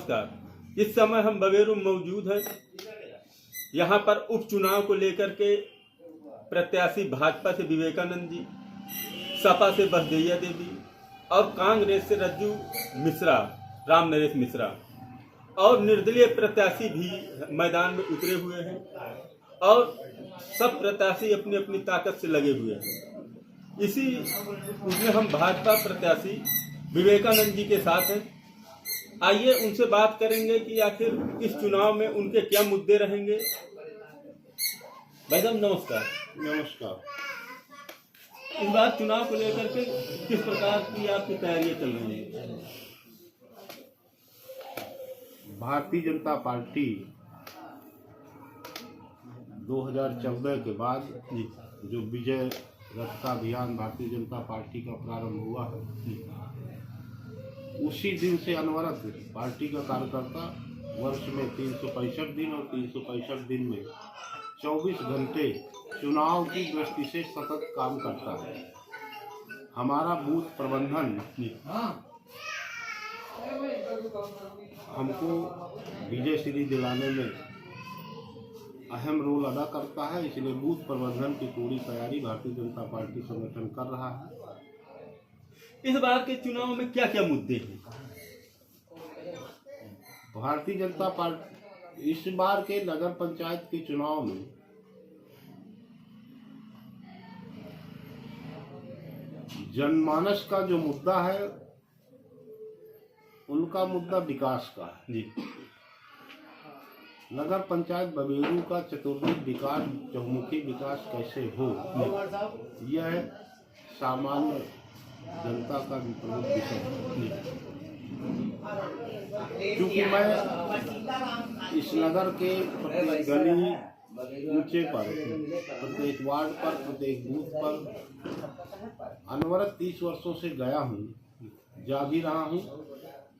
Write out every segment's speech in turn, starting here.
नमस्कार। इस समय हम बबेरू में मौजूद हैं। यहाँ पर उपचुनाव को लेकर के प्रत्याशी भाजपा से विवेकानंद जी, सपा से बसदैया देवी और कांग्रेस से रज्जू मिश्रा, राम नरेश मिश्रा और निर्दलीय प्रत्याशी भी मैदान में उतरे हुए हैं और सब प्रत्याशी अपनी अपनी ताकत से लगे हुए हैं। इसी उसमें हम भाजपा प्रत्याशी विवेकानंद जी के साथ हैं। आइए उनसे बात करेंगे कि आखिर इस चुनाव में उनके क्या मुद्दे रहेंगे। भाई साहब नमस्कार। नमस्कार। इस बार चुनाव को लेकर के किस प्रकार की आपकी तैयारियां चल रही हैं? भारतीय जनता पार्टी 2014 के बाद जो विजय रथ का अभियान भारतीय जनता पार्टी का प्रारंभ हुआ है, उसी दिन से अनवरत पार्टी का कार्यकर्ता वर्ष में 365 दिन और 365 दिन में 24 घंटे चुनाव की दृष्टि से सतत काम करता है। हमारा बूथ प्रबंधन हमको विजय श्री दिलाने में अहम रोल अदा करता है, इसलिए बूथ प्रबंधन की पूरी तैयारी भारतीय जनता पार्टी संगठन कर रहा है। इस बार के चुनाव में क्या क्या मुद्दे हैं? भारतीय जनता पार्टी इस बार के नगर पंचायत के चुनाव में जनमानस का जो मुद्दा है, उनका मुद्दा विकास का है। जी। नगर पंचायत बबेरू का चतुर्मुखी विकास, चहुमुखी विकास कैसे हो, यह सामान्य जनता का भी प्रमुख विषय है। क्योंकि मैं इस नगर के प्रत्येक गली ऊंचे पर, प्रत्येक वार्ड पर, प्रत्येक बूथ पर अनवरत 30 वर्षों से गया हूँ, जा भी रहा हूँ।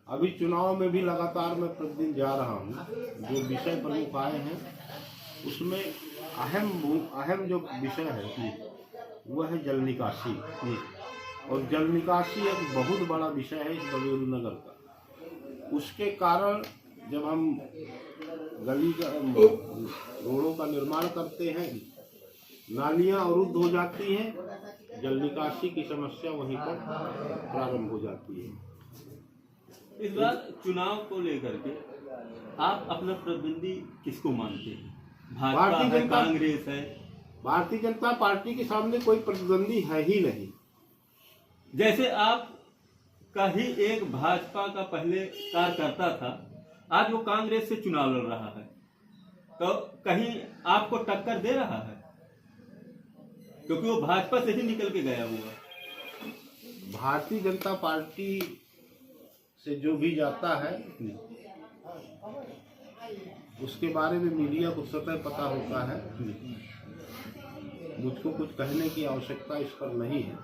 अभी चुनाव में भी लगातार मैं प्रतिदिन जा रहा हूँ। जो विषय प्रमुख आए हैं उसमें अहम जो विषय है वह है जल निकासी। और जल निकासी एक बहुत बड़ा विषय है इस बबेरू नगर का। उसके कारण जब हम गली का रोडों का निर्माण करते हैं, नालियां अवरुद्ध हो जाती हैं, जल निकासी की समस्या वहीं पर प्रारंभ हो जाती है। इस बार चुनाव को लेकर के आप अपना प्रतिद्वंदी किसको मानते हैं? भाजपा है, कांग्रेस है? भारतीय जनता पार्टी के सामने कोई प्रतिद्वंदी है ही नहीं। जैसे आप का ही एक भाजपा का पहले कार्यकर्ता था, आज वो कांग्रेस से चुनाव लड़ रहा है, तो कहीं आपको टक्कर दे रहा है? क्योंकि वो भाजपा से ही निकल के गया हुआ। भारतीय जनता पार्टी से जो भी जाता है उसके बारे में मीडिया को स्वतः पता होता है। मुझको कुछ कहने की आवश्यकता इस पर नहीं है,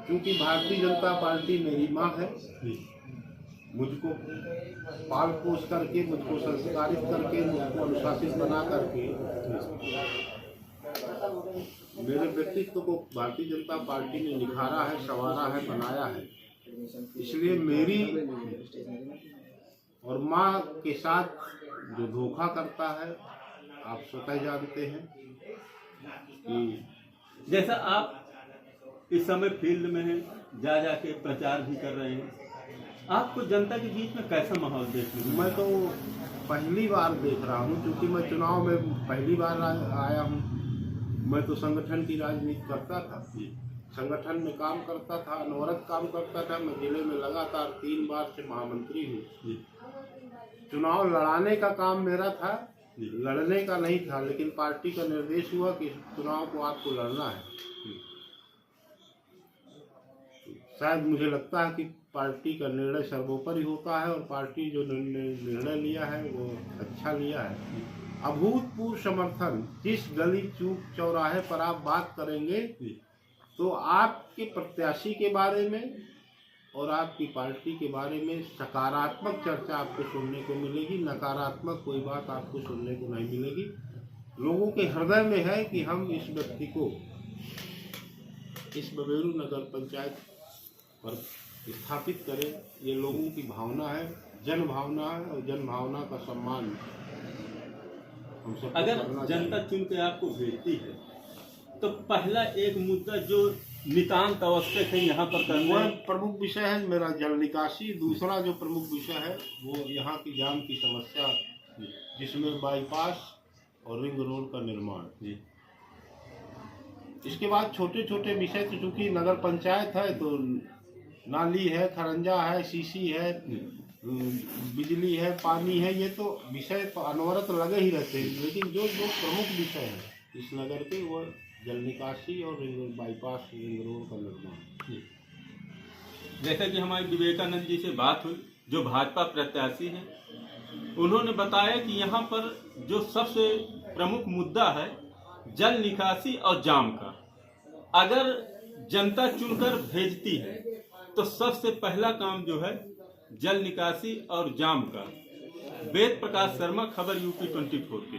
क्योंकि भारतीय जनता पार्टी मेरी माँ है। मुझको पाल पोस करके, मुझको संस्कारित करके, मुझको अनुशासित बना करके मेरे व्यक्तित्व को भारतीय जनता पार्टी ने निखारा है, संवारा है, बनाया है। इसलिए मेरी और माँ के साथ जो धोखा करता है, आप स्वतः जानते हैं कि जैसा आप इस समय फील्ड में हैं, जा जाके प्रचार भी कर रहे हैं, आपको जनता के बीच में कैसा माहौल देखने को? मैं तो पहली बार देख रहा हूँ, क्योंकि मैं चुनाव में पहली बार आया हूँ। मैं तो संगठन की राजनीति करता था, संगठन में काम करता था, अनवरत काम करता था। मैं जिले में लगातार 3 बार से महामंत्री हूँ। चुनाव लड़ाने का काम मेरा था, लड़ने का नहीं था, लेकिन पार्टी का निर्देश हुआ कि चुनाव को आपको लड़ना है। शायद मुझे लगता है कि पार्टी का निर्णय सर्वोपरि होता है, और पार्टी जो निर्णय लिया है वो अच्छा लिया है। अभूतपूर्व समर्थन। जिस गली चूक चौराहे पर आप बात करेंगे तो आपके प्रत्याशी के बारे में और आपकी पार्टी के बारे में सकारात्मक चर्चा आपको सुनने को मिलेगी, नकारात्मक कोई बात आपको सुनने को नहीं मिलेगी। लोगों के हृदय में है कि हम इस व्यक्ति को इस बबेरू नगर पंचायत पर स्थापित करें, ये लोगों की भावना है। जन भावना है और जन भावना का सम्मान हम सबको करना अगर चाहिए। जनता चुन के आपको भेजती है तो पहला एक मुद्दा जो नितांत आवश्यक है यहाँ पर करना वह है, प्रमुख विषय है मेरा जल निकासी। दूसरा जो प्रमुख विषय है वो यहाँ की जाम की समस्या, जिसमें बाईपास और रिंग रोड का निर्माण। जी इसके बाद छोटे छोटे विषय, तो चूंकि नगर पंचायत है तो नाली है, खरंजा है, सीसी है, बिजली है, पानी है, ये तो विषय तो अनवरत लगे ही रहते हैं। लेकिन जो जो प्रमुख विषय है इस नगर के वो जल निकासी और बाईपास रिंग रोड का निर्माण। जैसा कि हमारे विवेकानंद जी से बात हुई जो भाजपा प्रत्याशी हैं, उन्होंने बताया कि यहाँ पर जो सबसे प्रमुख मुद्दा है जल निकासी और जाम का। अगर जनता चुनकर भेजती है तो सबसे पहला काम जो है जल निकासी और जाम का। वेद प्रकाश शर्मा, खबर यूपी 24 के।